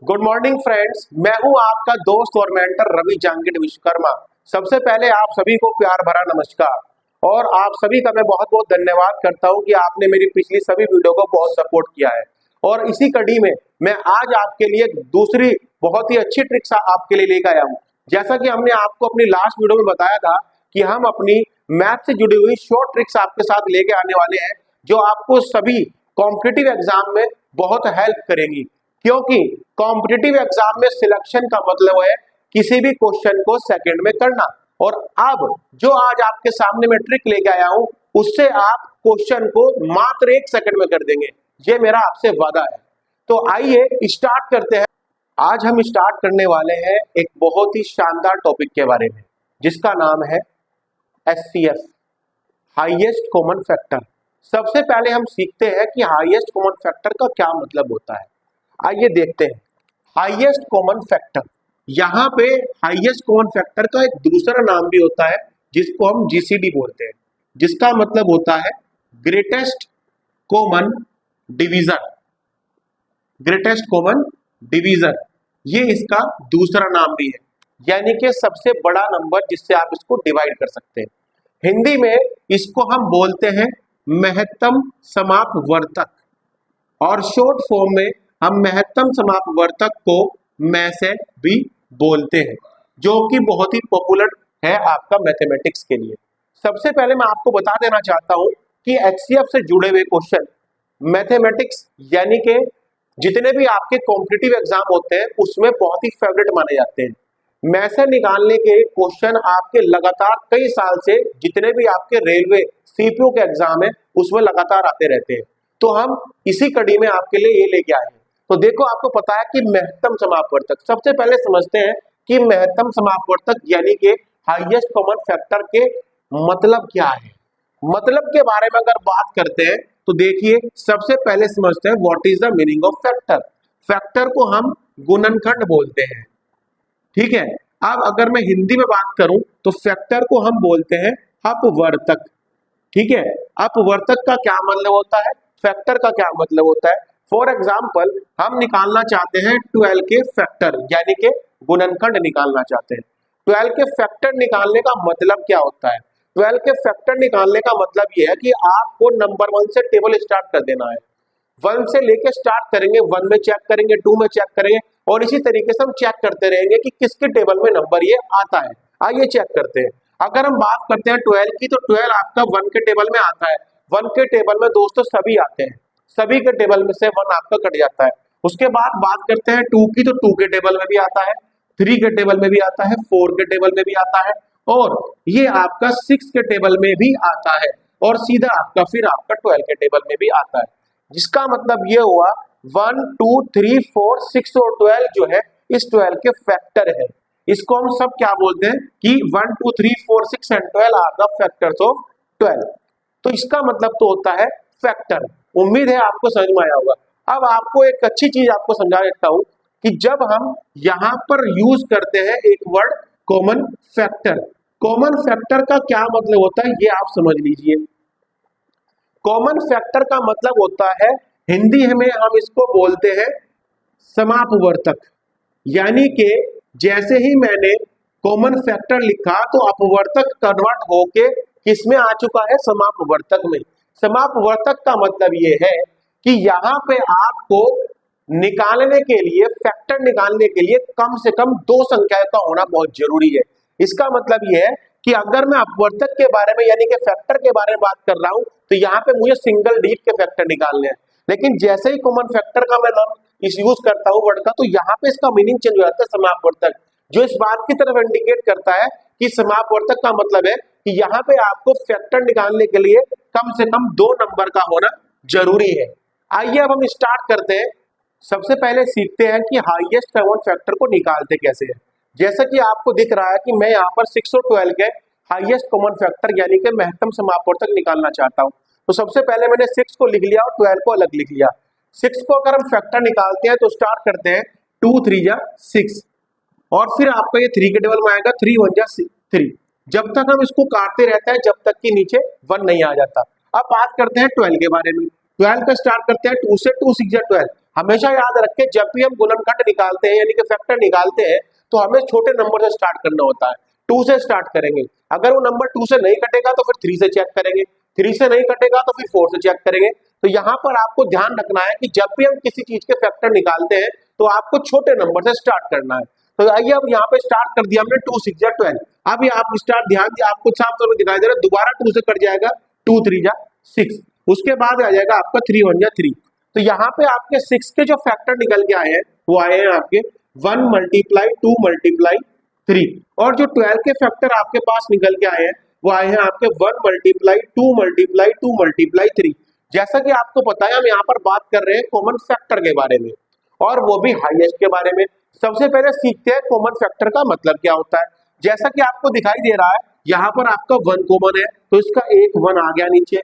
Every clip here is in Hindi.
गुड मॉर्निंग फ्रेंड्स, मैं हूं आपका दोस्त और मेंटर रवि जांगिड विश्वकर्मा। सबसे पहले आप सभी को प्यार भरा नमस्कार और आप सभी का मैं बहुत बहुत धन्यवाद करता हूं कि आपने मेरी पिछली सभी वीडियो को बहुत सपोर्ट किया है। और इसी कड़ी में मैं आज आपके लिए दूसरी बहुत ही अच्छी ट्रिक्स आपके लिए लेकर आया हूं। जैसा कि हमने आपको अपनी लास्ट वीडियो में बताया था कि हम अपनी मैथ से जुड़ी हुई शॉर्ट ट्रिक्स आपके साथ लेके आने वाले हैं, जो आपको सभी कॉम्पिटिटिव एग्जाम में बहुत हेल्प करेंगी। क्योंकि कॉम्पिटिटिव एग्जाम में सिलेक्शन का मतलब है किसी भी क्वेश्चन को सेकंड में करना। और अब जो आज आपके सामने मैं ट्रिक लेके आया हूं, उससे आप क्वेश्चन को मात्र 1 सेकंड में कर देंगे। ये मेरा आपसे वादा है। तो आइए स्टार्ट करते हैं। आज हम स्टार्ट करने वाले हैं एक बहुत ही शानदार टॉपिक के बारे में, जिसका नाम है HCF, हाईएस्ट कॉमन फैक्टर। सबसे पहले हम सीखते हैं कि हाईएस्ट कॉमन फैक्टर का क्या मतलब होता है। आइए देखते हैं। हाईएस्ट कॉमन फैक्टर, यहाँ पे हाईएस्ट कॉमन फैक्टर का एक दूसरा नाम भी होता है जिसको हम GCD बोलते हैं, जिसका मतलब होता है greatest common division. Greatest common division ये इसका दूसरा नाम भी है, यानी कि सबसे बड़ा नंबर जिससे आप इसको डिवाइड कर सकते हैं। हिंदी में इसको हम बोलते हैं महत्तम समापवर्तक, और शॉर्ट फॉर्म में हम महत्तम समापवर्तक को मैं से भी बोलते हैं, जो कि बहुत ही पॉपुलर है आपका मैथमेटिक्स के लिए। सबसे पहले मैं आपको बता देना चाहता हूं कि HCF से जुड़े हुए क्वेश्चन मैथमेटिक्स यानी कि जितने भी आपके कॉम्पिटिटिव एग्जाम होते हैं उसमें बहुत ही फेवरेट माने जाते हैं। मैं से निकालने के क्वेश्चन आपके लगातार कई साल से जितने भी आपके रेलवे CPO के एग्जाम है उसमें लगातार आते रहते हैं। तो हम इसी कड़ी में आपके लिए ये लेके आए हैं। तो देखो, आपको पता है कि महत्तम समापवर्तक, सबसे पहले समझते हैं कि महत्तम समापवर्तक यानी कि हाईएस्ट कॉमन फैक्टर के मतलब क्या है। मतलब के बारे में अगर बात करते हैं तो देखिए, सबसे पहले समझते हैं what is the meaning of factor. Factor को हम गुणनखंड बोलते हैं, ठीक है। अब अगर मैं हिंदी में बात करूं तो फैक्टर को हम बोलते हैं अपवर्तक, ठीक है। अपवर्तक का क्या मतलब होता है, फैक्टर का क्या मतलब होता है। फॉर एग्जाम्पल, हम निकालना चाहते हैं 12 के फैक्टर, यानी कि गुणनखंड निकालना चाहते हैं। 12 के फैक्टर निकालने का मतलब क्या होता है। 12 के फैक्टर निकालने का मतलब यह है कि आपको नंबर 1 से टेबल स्टार्ट कर देना है। 1 से लेके स्टार्ट करेंगे, 1 में चेक करेंगे, 2 में चेक करेंगे, और इसी तरीके से हम चेक करते रहेंगे कि किसके टेबल में नंबर ये आता है। आइए चेक करते हैं। अगर हम बात करते हैं 12 की, तो 12 आपका 1 के टेबल में आता है। 1 के टेबल में दोस्तों सभी आते हैं, सभी के टेबल में से 1 आपका कट जाता है। उसके बाद बात करते हैं 2 की, तो 2 के टेबल में भी आता है, 3 के टेबल में भी आता है, 4 के टेबल में भी आता है, और ये आपका 6 के टेबल में भी आता है, और सीधा आपका फिर आपका 12 के टेबल में भी आता है। जिसका मतलब ये हुआ 1 2 3 4 6 और 12 जो है इस 12 के फैक्टर है। इसको हम सब क्या बोलते हैं कि 1 2 3 4 6 and 12 are the factors of 12। तो इसका मतलब तो होता है फैक्टर। उम्मीद है आपको समझ में आया होगा। अब आपको एक अच्छी चीज आपको समझा देता हूं कि जब हम यहां पर यूज करते हैं एक word common factor, common factor का क्या मतलब होता है ये आप समझ लीजिए। कॉमन फैक्टर का मतलब होता है, हिंदी में हम इसको बोलते हैं समापवर्तक। यानी कि जैसे ही मैंने कॉमन फैक्टर लिखा तो अपवर्तक कन्वर्ट होके किसमें आ चुका है, समापवर्तक में। समापवर्तक का मतलब ये है कि यहां पे आपको निकालने के लिए, फैक्टर निकालने के लिए कम से कम 2 संख्या का होना बहुत जरूरी है। इसका मतलब ये है कि अगर मैं अपवर्तक के बारे में यानी कि फैक्टर के बारे में बात कर रहा हूं तो यहाँ पे मुझे सिंगल डिजिट के फैक्टर निकालने हैं। लेकिन जैसे ही कॉमन फैक्टर का मैं नाम इस यूज करता हूं वर्ड का, तो यहाँ पे इसका मीनिंग चेंज हो जाता है समापवर्तक, जो इस बात की तरफ इंडिकेट करता है कि समापवर्तक का मतलब है कि यहाँ पे आपको फैक्टर निकालने के लिए कम से कम 2 नंबर का होना जरूरी है। आइए अब हम स्टार्ट करते हैं। सबसे पहले सीखते हैं कि हाईएस्ट कॉमन फैक्टर को निकालते कैसे हैं। जैसा कि आपको दिख रहा है कि मैं यहाँ पर 6 और 12 के हाईएस्ट कॉमन फैक्टर यानी कि महत्तम समापवर्तक निकालना चाहता हूँ। तो सबसे पहले मैंने 6 को लिख लिया और 12 को अलग लिख लिया। 6 को अगर हम फैक्टर निकालते हैं तो स्टार्ट करते हैं 2 3 जा 6, और फिर आपका ये 3 के टेबल में आएगा 3 1 जा 3। जब तक हम इसको काटते रहते हैं जब तक कि नीचे 1 नहीं आ जाता। अब बात करते हैं 12 के बारे में। 12 का स्टार्ट करते हैं 2 से, 2 6 जा 12। हमेशा याद रखें, जब भी हम गुणनखंड निकालते हैं यानी कि फैक्टर निकालते हैं तो हमें छोटे नंबर से स्टार्ट करना होता है। 2 से स्टार्ट करेंगे, अगर वो नंबर 2 से नहीं कटेगा तो फिर 3 से चेक करेंगे, 3 से नहीं कटेगा तो फिर 4 से चेक करेंगे। तो यहाँ पर आपको ध्यान रखना है कि जब भी हम किसी चीज के फैक्टर निकालते हैं तो आपको छोटे नंबर से स्टार्ट करना है। तो आइए अब यहाँ पे स्टार्ट कर दिया हमने 2 6 12। अब ये आप स्टार्ट ध्यान दिया, आपको साफ तौर पर दिखाई दे रहा है, दोबारा 2 से कट जाएगा, 2 3 6, उसके बाद आ जाएगा आपका 3 1 3। तो यहाँ पे आपके 6 के जो फैक्टर निकल के आए हैं वो आए हैं आपके 1 × 2 × 3, और जो 12 के फैक्टर आपके पास निकल के आए हैं वो आए हैं आपके 1 × 2 × 2 × 3। जैसा कि आपको पता है हम यहाँ पर बात कर रहे हैं कॉमन फैक्टर के बारे में, और वो भी हाईएस्ट के बारे में। सबसे पहले सीखते हैं कॉमन फैक्टर का मतलब क्या होता है। जैसा कि आपको दिखाई दे रहा है यहाँ पर आपका 1 कॉमन है तो इसका एक 1 आ गया नीचे,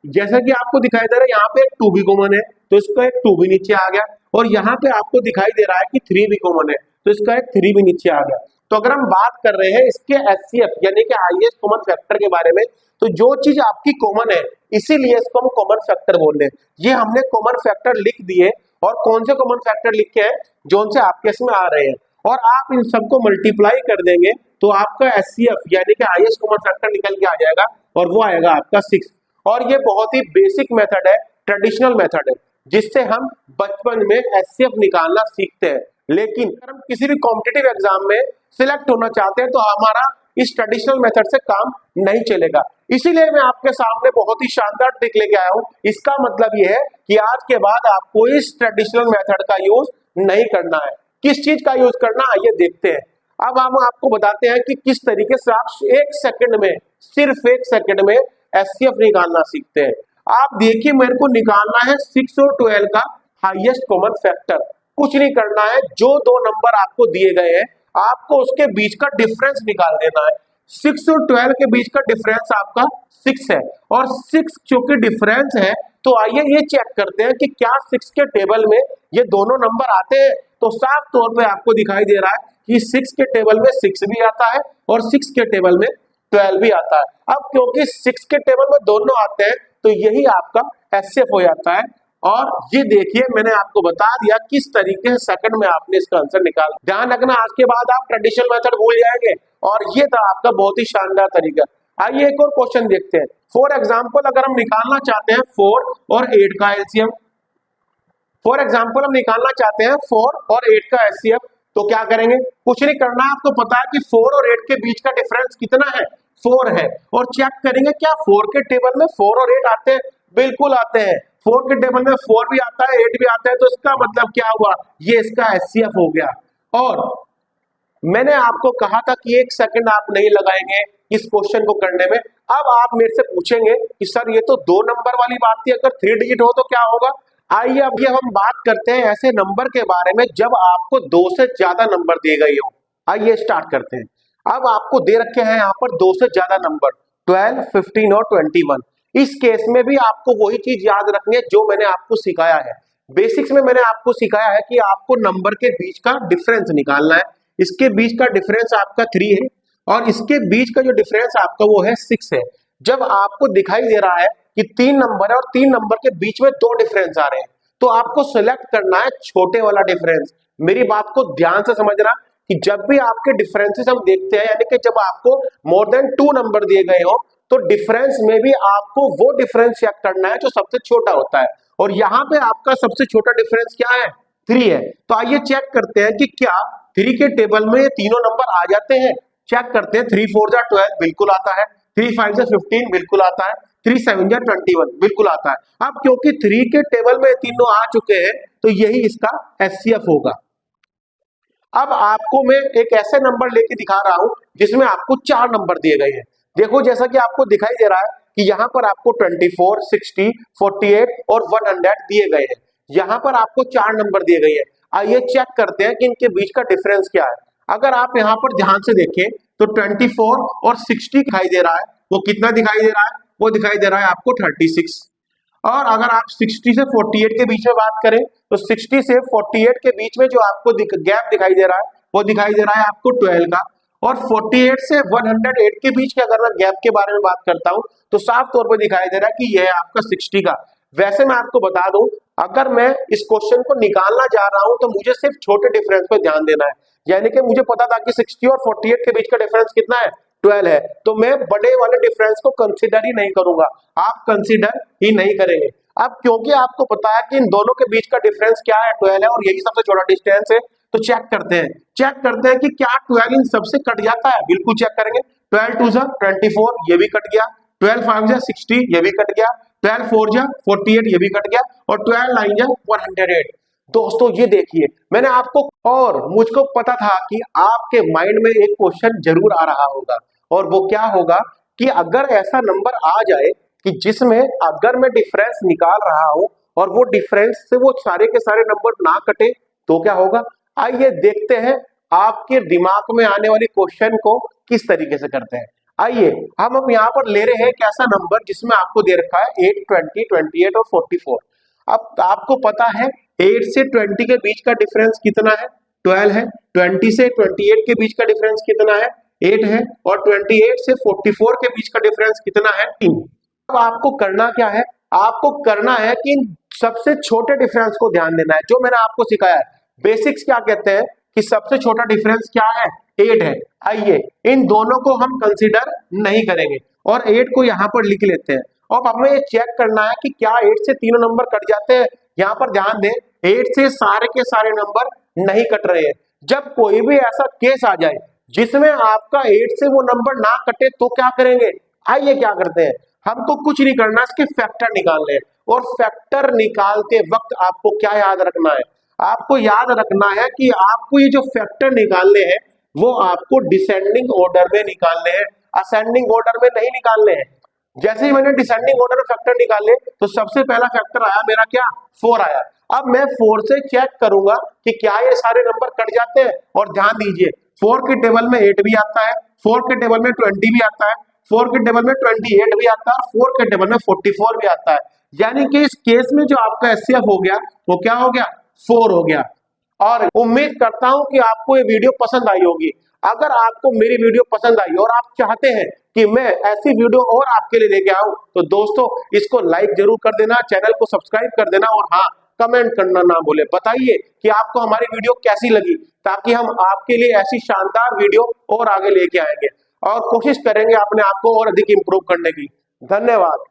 जैसा कि आपको दिखाई दे रहा है यहाँ पे एक 2 भी कॉमन है तो इसका एक 2 भी नीचे आ गया, और यहाँ पे आपको दिखाई दे रहा है कि 3 भी कॉमन है तो इसका एक 3 भी नीचे आ गया। तो अगर हम बात कर रहे हैं इसके एचसीएफ यानी कि हाईएस्ट कॉमन फैक्टर के बारे में, तो जो चीज आपकी कॉमन है इसीलिए इसको हम कॉमन फैक्टर बोल रहे हैं। ये हमने कॉमन फैक्टर लिख दिए, और कौन से कॉमन फैक्टर लिखे हैं जो उनसे आपके इसमें आ रहे हैं, और आप इन सबको मल्टीप्लाई कर देंगे तो आपका एचसीएफ यानी कि हाईएस्ट कॉमन फैक्टर निकल के आ जाएगा, और वो आएगा आपका 6। और ये बहुत ही बेसिक मेथड है, ट्रेडिशनल मेथड है, जिससे हम बचपन में एचसीएफ निकालना सीखते हैं। लेकिन अगर हम किसी भी कॉम्पिटिटिव एग्जाम में सिलेक्ट होना चाहते हैं तो हमारा इस ट्रेडिशनल मेथड से काम नहीं चलेगा। इसीलिए मैं आपके सामने बहुत ही शानदार ट्रिक लेके आया हूं। इसका मतलब ये है कि आज के बाद आपको इस ट्रेडिशनल मेथड का यूज नहीं करना है। किस चीज का यूज करना है आइए देखते हैं। अब हम आपको बताते हैं कि किस तरीके से आप 1 सेकंड में, सिर्फ 1 सेकंड में एचसीएफ निकालना सीखते हैं। आप देखिए, मेरे को निकालना है 6 और 12 का हाईएस्ट कॉमन फैक्टर। कुछ नहीं करना है, जो 2 नंबर आपको दिए गए हैं आपको उसके बीच का डिफरेंस निकाल देना है। 6 और 12 के बीच का डिफरेंस आपका 6 है, और 6 चूंकि डिफरेंस है तो आइए ये चेक करते हैं कि क्या 6 के टेबल में ये दोनों नंबर आते हैं। तो साफ तौर पे आपको दिखाई दे रहा है कि 6 के टेबल में 6 भी आता है और 6 के टेबल में 12 भी आता है। अब क्योंकि 6 के टेबल में दोनों आते हैं तो यही आपका एचसीएफ हो जाता है। और ये देखिए, मैंने आपको बता दिया किस तरीके से सेकंड में आपने इसका आंसर निकाला। ध्यान रखना, आज के बाद आप ट्रेडिशनल मेथड भूल जाएंगे, और ये था आपका बहुत ही शानदार तरीका। आइए एक और क्वेश्चन देखते हैं। फॉर एग्जाम्पल, अगर हम निकालना चाहते हैं 4 और 8 का एलसीएम, फॉर एग्जाम्पल हम निकालना चाहते हैं 4 और 8 का एचसीएफ, तो क्या करेंगे? कुछ नहीं करना, आपको पता है कि 4 और 8 के बीच का डिफरेंस कितना है, 4 है, और चेक करेंगे क्या 4 के टेबल में 4 और 8 आते हैं। बिल्कुल आते हैं, 4 के टेबल में 4 भी आता है 8 भी आता है, तो इसका मतलब क्या हुआ, ये इसका एचसीएफ हो गया। और मैंने आपको कहा था कि 1 सेकंड आप नहीं लगाएंगे इस क्वेश्चन को करने में। अब आप मेरे से पूछेंगे कि सर ये तो 2 नंबर वाली बात थी, अगर 3 डिजिट हो तो क्या होगा। आइए अब ये हम बात करते हैं ऐसे नंबर के बारे में जब आपको 2 से ज्यादा नंबर दिए गए हो। आइए स्टार्ट करते हैं। अब आपको दे रखे हैं यहाँ पर 2 से ज्यादा नंबर 12, 15 और 21। इस केस में भी आपको वही चीज याद रखनी है जो मैंने आपको सिखाया है। बेसिक्स में मैंने आपको सिखाया है कि आपको नंबर के बीच का डिफरेंस निकालना है। इसके बीच का डिफरेंस आपका 3 है, और इसके बीच का जो डिफरेंस आपका वो है 6 है। जब आपको दिखाई दे रहा है कि 3 नंबर है और 3 नंबर के बीच में 2 डिफरेंस आ रहे हैं, तो आपको सिलेक्ट करना है छोटे वाला डिफरेंस। मेरी बात को ध्यान से समझना कि जब भी आपके डिफरेंसेस हम देखते हैं, यानी कि जब आपको मोर देन 2 नंबर दिए गए हो, तो डिफरेंस में भी आपको वो डिफरेंस चेक करना है जो सबसे छोटा होता है। और यहाँ पे आपका सबसे छोटा डिफरेंस क्या है, 3 है। तो आइए चेक करते हैं कि क्या 3 के टेबल में ये तीनों नंबर आ जाते हैं। चेक करते हैं, 3 4 12 बिल्कुल आता है, 3 5 15 बिल्कुल आता है, 3 7 21 बिल्कुल आता है। अब क्योंकि 3 के टेबल में तीनों आ चुके हैं तो यही इसका एचसीएफ होगा। अब आपको मैं एक ऐसे नंबर लेके दिखा रहा हूं जिसमें आपको 4 नंबर दिए गए हैं। देखो, जैसा कि आपको दिखाई दे रहा है कि यहाँ पर आपको 24, 60, 48 और 100 दिए गए हैं। यहाँ पर आपको 4 नंबर दिए गए हैं। आइए चेक करते हैं कि इनके बीच का डिफरेंस क्या है। अगर आप यहाँ पर ध्यान से देखें तो 24 और 60 दिखाई दे रहा है, वो कितना दिखाई दे रहा है, वो दिखाई दे रहा है आपको 36। और अगर आप 60 से 48 के बीच में बात करें तो 60 से 48 के बीच में जो आपको गैप दिखाई दे रहा है वो दिखाई दे रहा है आपको 12 का। और 48 से 108 के बीच के अगर मैं गैप के बारे में बात करता हूं तो साफ तौर पर दिखाई दे रहा है कि यह है आपका 60 का। वैसे मैं आपको बता दूं, अगर मैं इस क्वेश्चन को निकालना जा रहा हूं तो मुझे सिर्फ छोटे डिफरेंस पे ध्यान देना है। यानी कि मुझे पता था कि 60 और 48 के बीच का डिफरेंस कितना है, 12 है, तो मैं बड़े वाले डिफरेंस को कंसीडर ही नहीं करूंगा। आप कंसीडर ही नहीं करेंगे। अब क्योंकि आपको पता है कि इन दोनों के बीच का डिफरेंस क्या है, 12 है, और यही सबसे छोटा डिस्टेंस है, तो चेक करते हैं कि क्या 12 इन सबसे कट जाता है। बिल्कुल चेक करेंगे। 12 2 24, ये भी कट गया। 12 5 60, ये भी कट गया। 12 4 48, ये भी कट गया। और 12 9 108। दोस्तों ये देखिए, मैंने आपको, और मुझको पता था कि आपके माइंड में एक क्वेश्चन जरूर आ रहा होगा, और वो क्या होगा कि अगर ऐसा नंबर आ जाए कि जिसमें अगर मैं डिफरेंस निकाल रहा हूं और वो डिफरेंस से वो सारे के सारे नंबर ना कटे तो क्या होगा। आइए देखते हैं आपके दिमाग में आने वाली क्वेश्चन को किस तरीके से करते हैं। आइए हम अब यहाँ पर ले रहे हैं एक ऐसा नंबर जिसमें आपको दे रखा है 8 20 28 और 44। अब आपको पता है 8 से 20 के बीच का डिफरेंस कितना है, 12 है। 20 से 28 के बीच का डिफरेंस कितना है, 8 है। और 28 से 44 के बीच का डिफरेंस कितना है, 3। अब आपको करना क्या है, आपको करना है कि इन सबसे छोटे डिफरेंस को ध्यान देना है, जो मैंने आपको सिखाया है। बेसिक्स क्या कहते हैं कि सबसे छोटा डिफरेंस क्या है, 8 है। आइए इन दोनों को हम कंसीडर नहीं करेंगे और 8 को यहाँ पर लिख लेते हैं। अब हमें ये चेक करना है कि क्या 8 से तीनों नंबर कट जाते हैं। यहाँ पर ध्यान दें, 8 से सारे के सारे नंबर नहीं कट रहे हैं। जब कोई भी ऐसा केस आ जाए जिसमें आपका 8 से वो नंबर ना कटे तो क्या करेंगे। आइए क्या करते हैं, हमको कुछ नहीं करना, इसके फैक्टर निकालने हैं। और फैक्टर निकालते वक्त आपको क्या याद रखना है, आपको याद रखना है कि आपको ये जो फैक्टर निकालने हैं वो आपको डिसेंडिंग ऑर्डर में निकालने हैं, असेंडिंग ऑर्डर में नहीं निकालने हैं। जैसे ही मैंने डिसेंडिंग ऑर्डर में फैक्टर निकाले तो सबसे पहला फैक्टर आया मेरा क्या, 4 आया। अब मैं 4 से चेक करूंगा कि क्या ये सारे नंबर कट जाते हैं। और ध्यान दीजिए 4 के टेबल में 8 भी आता है, 4 के टेबल में 20 भी आता है, 4 के टेबल में 28 भी आता है, और 4 के टेबल में 44 भी आता है। यानी कि इस केस में जो आपका एचसीएफ हो गया वो क्या हो गया, 4 हो गया। और उम्मीद करता हूं कि आपको ये वीडियो पसंद आई होगी। अगर आपको मेरी वीडियो पसंद आई और आप चाहते हैं कि मैं ऐसी वीडियो और आपके लिए लेके आऊं तो दोस्तों इसको लाइक जरूर कर देना, चैनल को सब्सक्राइब कर देना, और हाँ कमेंट करना ना भूले। बताइए कि आपको हमारी वीडियो कैसी लगी, ताकि हम आपके लिए ऐसी शानदार वीडियो और आगे लेके आएंगे और कोशिश करेंगे अपने आप को और अधिक इंप्रूव करने की। धन्यवाद।